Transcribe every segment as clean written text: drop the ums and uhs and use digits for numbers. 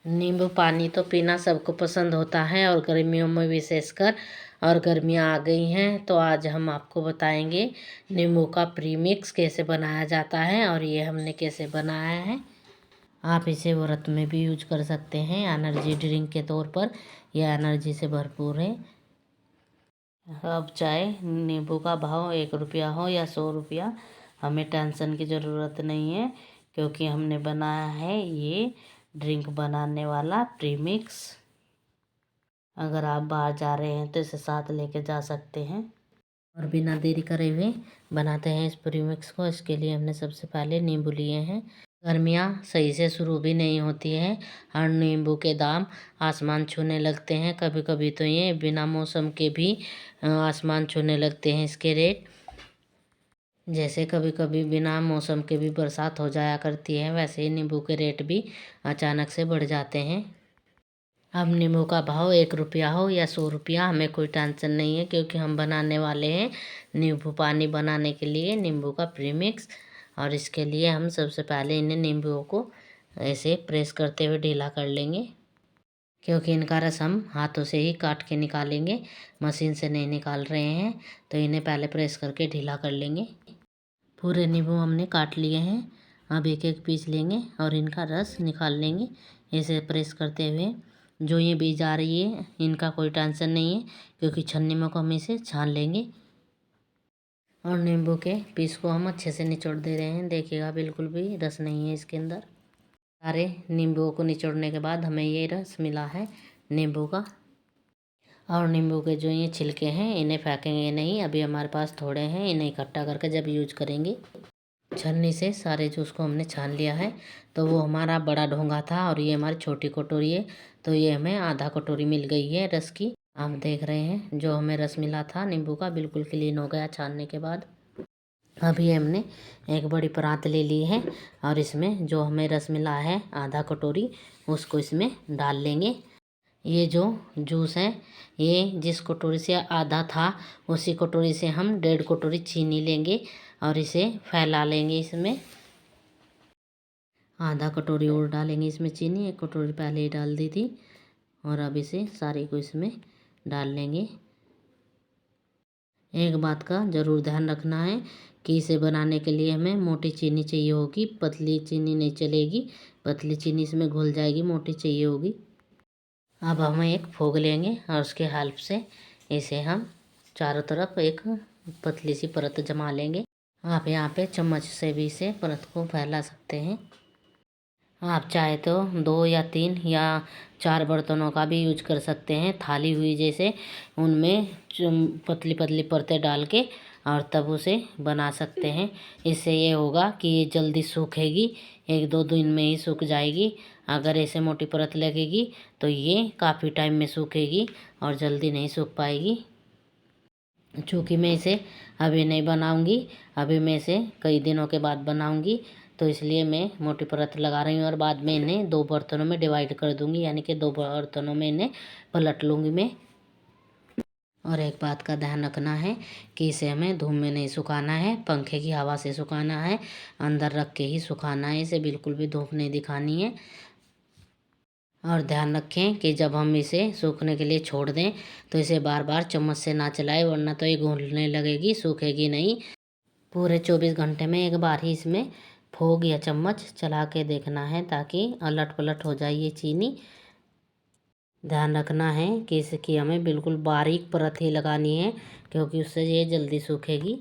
नींबू पानी तो पीना सबको पसंद होता है और गर्मियों में विशेषकर। और गर्मियाँ आ गई हैं तो आज हम आपको बताएंगे नींबू का प्रीमिक्स कैसे बनाया जाता है और ये हमने कैसे बनाया है। आप इसे व्रत में भी यूज कर सकते हैं एनर्जी ड्रिंक के तौर पर। यह एनर्जी से भरपूर है। अब चाहे नींबू का भाव 1 रुपया हो या 100 रुपया, हमें टेंशन की ज़रूरत नहीं है क्योंकि हमने बनाया है ये ड्रिंक बनाने वाला प्रीमिक्स। अगर आप बाहर जा रहे हैं तो इसे साथ लेके जा सकते हैं। और बिना देरी करे हुए बनाते हैं इस प्रीमिक्स को। इसके लिए हमने सबसे पहले नींबू लिए हैं। गर्मियाँ सही से शुरू भी नहीं होती हैं और नींबू के दाम आसमान छूने लगते हैं। कभी कभी तो ये बिना मौसम के भी आसमान छूने लगते हैं इसके रेट। जैसे कभी कभी बिना मौसम के भी बरसात हो जाया करती है, वैसे ही नींबू के रेट भी अचानक से बढ़ जाते हैं। अब नींबू का भाव 1 रुपया हो या 100 रुपया, हमें कोई टेंशन नहीं है क्योंकि हम बनाने वाले हैं नींबू पानी बनाने के लिए नींबू का प्रीमिक्स। और इसके लिए हम सबसे पहले इन्हें नींबुओं को ऐसे प्रेस करते हुए ढीला कर लेंगे क्योंकि इनका रस हम हाथों से ही काट के निकालेंगे, मशीन से नहीं निकाल रहे हैं। तो इन्हें पहले प्रेस करके ढीला कर लेंगे। पूरे नींबू हमने काट लिए हैं। अब एक एक पीस लेंगे और इनका रस निकाल लेंगे ऐसे प्रेस करते हुए। जो ये बीज आ रही है इनका कोई टेंशन नहीं है क्योंकि छन्नी में को हम इसे छान लेंगे। और नींबू के पीस को हम अच्छे से निचोड़ दे रहे हैं। देखिएगा बिल्कुल भी रस नहीं है इसके अंदर। सारे नींबुओं को निचोड़ने के बाद हमें ये रस मिला है नींबू का। और नींबू के जो ये छिलके हैं इन्हें फेंकेंगे नहीं, अभी हमारे पास थोड़े हैं, इन्हें इकट्ठा करके जब यूज करेंगे। छन्नी से सारे जूस को हमने छान लिया है। तो वो हमारा बड़ा ढोंगा था और ये हमारी छोटी कटोरी है, तो ये हमें आधा कटोरी मिल गई है रस की। आप देख रहे हैं जो हमें रस मिला था नींबू का बिल्कुल क्लीन हो गया छानने के बाद। अभी हमने एक बड़ी परात ले ली है और इसमें जो हमें रस मिला है आधा कटोरी उसको इसमें डाल लेंगे। ये जो जूस है ये जिस कटोरी से आधा था उसी कटोरी से हम 1.5 कटोरी चीनी लेंगे और इसे फैला लेंगे। इसमें आधा कटोरी और डालेंगे इसमें चीनी, 1 कटोरी पहले ही डाल दी थी। और अब इसे सारे को इसमें डाल लेंगे। एक बात का ज़रूर ध्यान रखना है कि इसे बनाने के लिए हमें मोटी चीनी चाहिए होगी, पतली चीनी नहीं चलेगी। पतली चीनी इसमें घुल जाएगी, मोटी चाहिए होगी। अब हम एक फोग लेंगे और उसके हेल्प से इसे हम चारों तरफ एक पतली सी परत जमा लेंगे। आप यहाँ पे चम्मच से भी इसे परत को फैला सकते हैं। आप चाहे तो 2 या 3 या 4 बर्तनों का भी यूज कर सकते हैं, थाली हुई जैसे, उनमें पतली पतली परतें डाल के और तब उसे बना सकते हैं। इससे ये होगा कि ये जल्दी सूखेगी, 1-2 दिन में ही सूख जाएगी। अगर ऐसे मोटी परत लगेगी तो ये काफ़ी टाइम में सूखेगी और जल्दी नहीं सूख पाएगी। चूँकि मैं इसे अभी नहीं बनाऊंगी, अभी मैं इसे कई दिनों के बाद बनाऊंगी, तो इसलिए मैं मोटी परत लगा रही हूँ और बाद में इन्हें 2 बर्तनों में डिवाइड कर दूंगी, यानी कि 2 बर्तनों में इन्हें पलट लूँगी मैं। और एक बात का ध्यान रखना है कि इसे हमें धूप में नहीं सुखाना है, पंखे की हवा से सुखाना है, अंदर रख के ही सुखाना है। इसे बिल्कुल भी धूप नहीं दिखानी है। और ध्यान रखें कि जब हम इसे सूखने के लिए छोड़ दें तो इसे बार बार चम्मच से ना चलाएं, वरना तो ये घुलने लगेगी, सूखेगी नहीं। पूरे 24 घंटे में एक बार ही इसमें फोग या चम्मच चला के देखना है ताकि अलट पलट हो जाए ये चीनी। ध्यान रखना है कि इसकी हमें बिल्कुल बारीक परत ही लगानी है क्योंकि उससे ये जल्दी सूखेगी।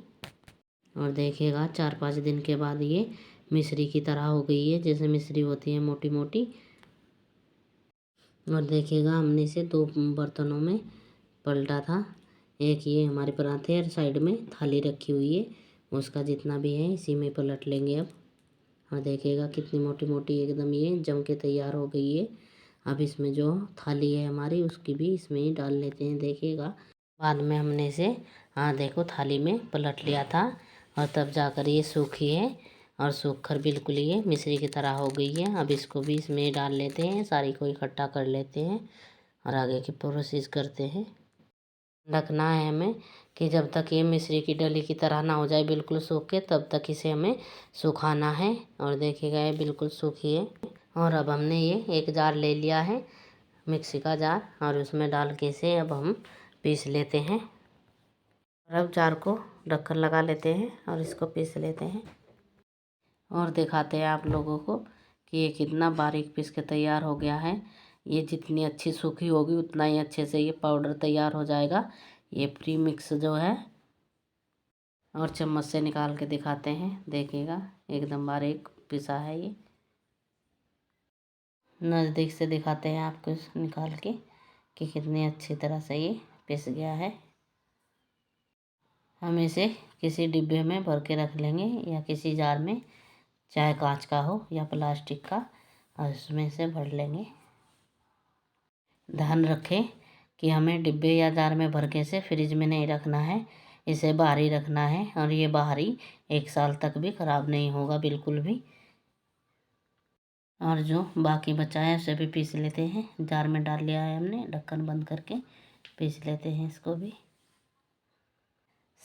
और देखिएगा 4-5 दिन के बाद ये मिश्री की तरह हो गई है, जैसे मिश्री होती है मोटी मोटी। और देखिएगा हमने इसे 2 बर्तनों में पलटा था। एक ये हमारे पराठे और साइड में थाली रखी हुई है, उसका जितना भी है इसी में पलट लेंगे अब। और देखिएगा कितनी मोटी मोटी एकदम ये जम के तैयार हो गई है। अब इसमें जो थाली है हमारी उसकी भी इसमें ही डाल लेते हैं। देखिएगा बाद में हमने इसे देखो थाली में पलट लिया था और तब जाकर ये सूखी है और सूख कर बिल्कुल ये मिश्री की तरह हो गई है। अब इसको भी इसमें डाल लेते हैं, सारी को इकट्ठा कर लेते हैं और आगे की प्रोसेस करते हैं। रखना है हमें कि जब तक ये मिश्री की डली की तरह ना हो जाए बिल्कुल सूख के, तब तक इसे हमें सुखाना है। और देखिएगा ये बिल्कुल सूखी है और अब हमने ये एक जार ले लिया है, मिक्सी का जार, और उसमें डाल के इसे अब हम पीस लेते हैं। और अब जार को ढक्कन लगा लेते हैं और इसको पीस लेते हैं और दिखाते हैं आप लोगों को कि ये कितना बारीक पीस के तैयार हो गया है। ये जितनी अच्छी सूखी होगी उतना ही अच्छे से ये पाउडर तैयार हो जाएगा, ये प्री मिक्स जो है। और चम्मच से निकाल के दिखाते हैं, देखिएगा एकदम बारीक पिसा है ये। नज़दीक से दिखाते हैं आपको निकाल के कि कितनी अच्छी तरह से ये पिस गया है। हम इसे किसी डिब्बे में भर के रख लेंगे या किसी जार में, चाहे कांच का हो या प्लास्टिक का, और उसमें से भर लेंगे। ध्यान रखें कि हमें डिब्बे या जार में भर के से फ्रिज में नहीं रखना है, इसे बाहर ही रखना है। और ये बाहर ही 1 साल तक भी ख़राब नहीं होगा बिल्कुल भी। और जो बाकी बचा है उसे भी पीस लेते हैं। जार में डाल लिया है हमने, ढक्कन बंद करके पीस लेते हैं इसको भी।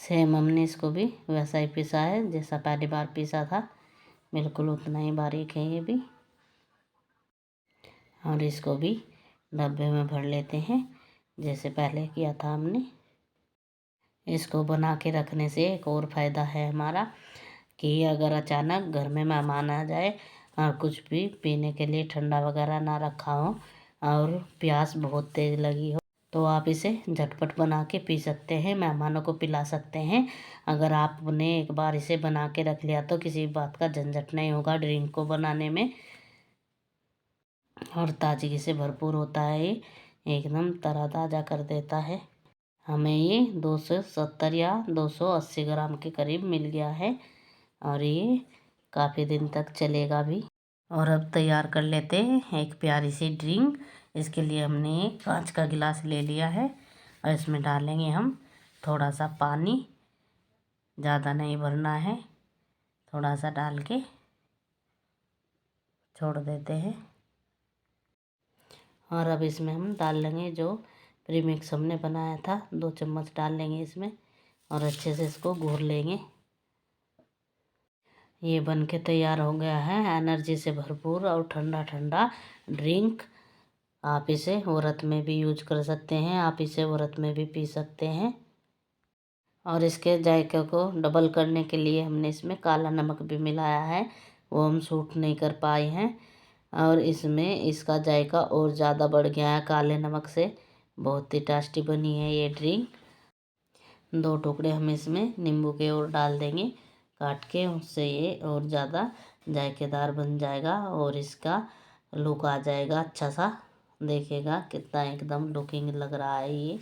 सेम हमने इसको भी वैसा ही पीसा है जैसा पहली बार पीसा था, बिल्कुल उतना ही बारीक है ये भी। और इसको भी डब्बे में भर लेते हैं जैसे पहले किया था हमने। इसको बना के रखने से एक और फ़ायदा है हमारा कि अगर अचानक घर में मेहमान आ जाए और कुछ भी पीने के लिए ठंडा वगैरह ना रखा हो और प्यास बहुत तेज़ लगी हो, तो आप इसे झटपट बना के पी सकते हैं, मेहमानों को पिला सकते हैं। अगर आपने एक बार इसे बना के रख लिया तो किसी बात का झंझट नहीं होगा ड्रिंक को बनाने में। और ताजगी से भरपूर होता है, ये एकदम तरोताज़ा कर देता है। हमें ये 270 या 280 ग्राम के करीब मिल गया है और ये काफ़ी दिन तक चलेगा भी। और अब तैयार कर लेते हैं एक प्यारी सी ड्रिंक। इसके लिए हमने एक कांच का गिलास ले लिया है और इसमें डालेंगे हम थोड़ा सा पानी, ज़्यादा नहीं भरना है, थोड़ा सा डाल के छोड़ देते हैं। और अब इसमें हम डाल लेंगे जो प्रीमिक्स हमने बनाया था, 2 चम्मच डाल लेंगे इसमें और अच्छे से इसको घोल लेंगे। ये बन के तैयार हो गया है, एनर्जी से भरपूर और ठंडा ठंडा ड्रिंक। आप इसे व्रत में भी यूज कर सकते हैं, आप इसे व्रत में भी पी सकते हैं। और इसके जायके को डबल करने के लिए हमने इसमें काला नमक भी मिलाया है, वो हम सूट नहीं कर पाए हैं और इसमें इसका जायका और ज़्यादा बढ़ गया है काले नमक से। बहुत ही टेस्टी बनी है ये ड्रिंक। 2 टुकड़े हम इसमें नींबू के और डाल देंगे काट के, उससे ये और ज़्यादा जायकेदार बन जाएगा और इसका लुक आ जाएगा अच्छा सा। देखिएगा कितना एकदम लुकिंग लग रहा है ये।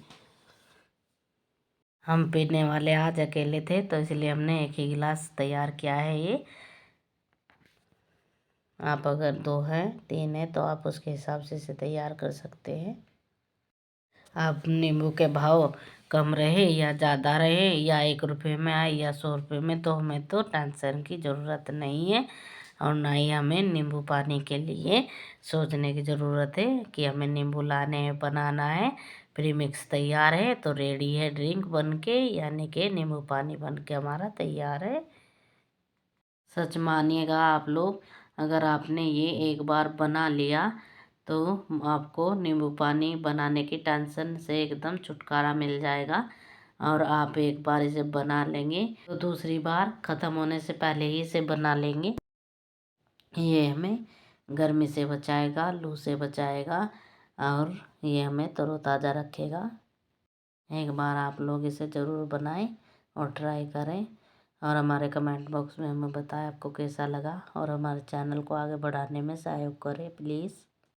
हम पीने वाले आज अकेले थे तो इसलिए हमने एक ही गिलास तैयार किया है ये। आप अगर 2 हैं 3 हैं तो आप उसके हिसाब से इसे तैयार कर सकते हैं। अब नींबू के भाव कम रहे या ज़्यादा रहे या 1 रुपये में आए या 100 रुपये में, तो हमें तो टेंशन की ज़रूरत नहीं है और ना ही हमें नींबू पानी के लिए सोचने की ज़रूरत है कि हमें नींबू लाने हैं बनाना है। प्रीमिक्स तैयार है तो रेडी है ड्रिंक बन के, यानी कि नींबू पानी बन के हमारा तैयार है। सच मानिएगा आप लोग, अगर आपने ये एक बार बना लिया तो आपको नींबू पानी बनाने की टेंशन से एकदम छुटकारा मिल जाएगा। और आप एक बार इसे बना लेंगे तो दूसरी बार ख़त्म होने से पहले ही इसे बना लेंगे। ये हमें गर्मी से बचाएगा, लू से बचाएगा और ये हमें तरोताज़ा रखेगा। एक बार आप लोग इसे ज़रूर बनाएं और ट्राई करें और हमारे कमेंट बॉक्स में हमें बताएं आपको कैसा लगा और हमारे चैनल को आगे बढ़ाने में सहयोग करें प्लीज़।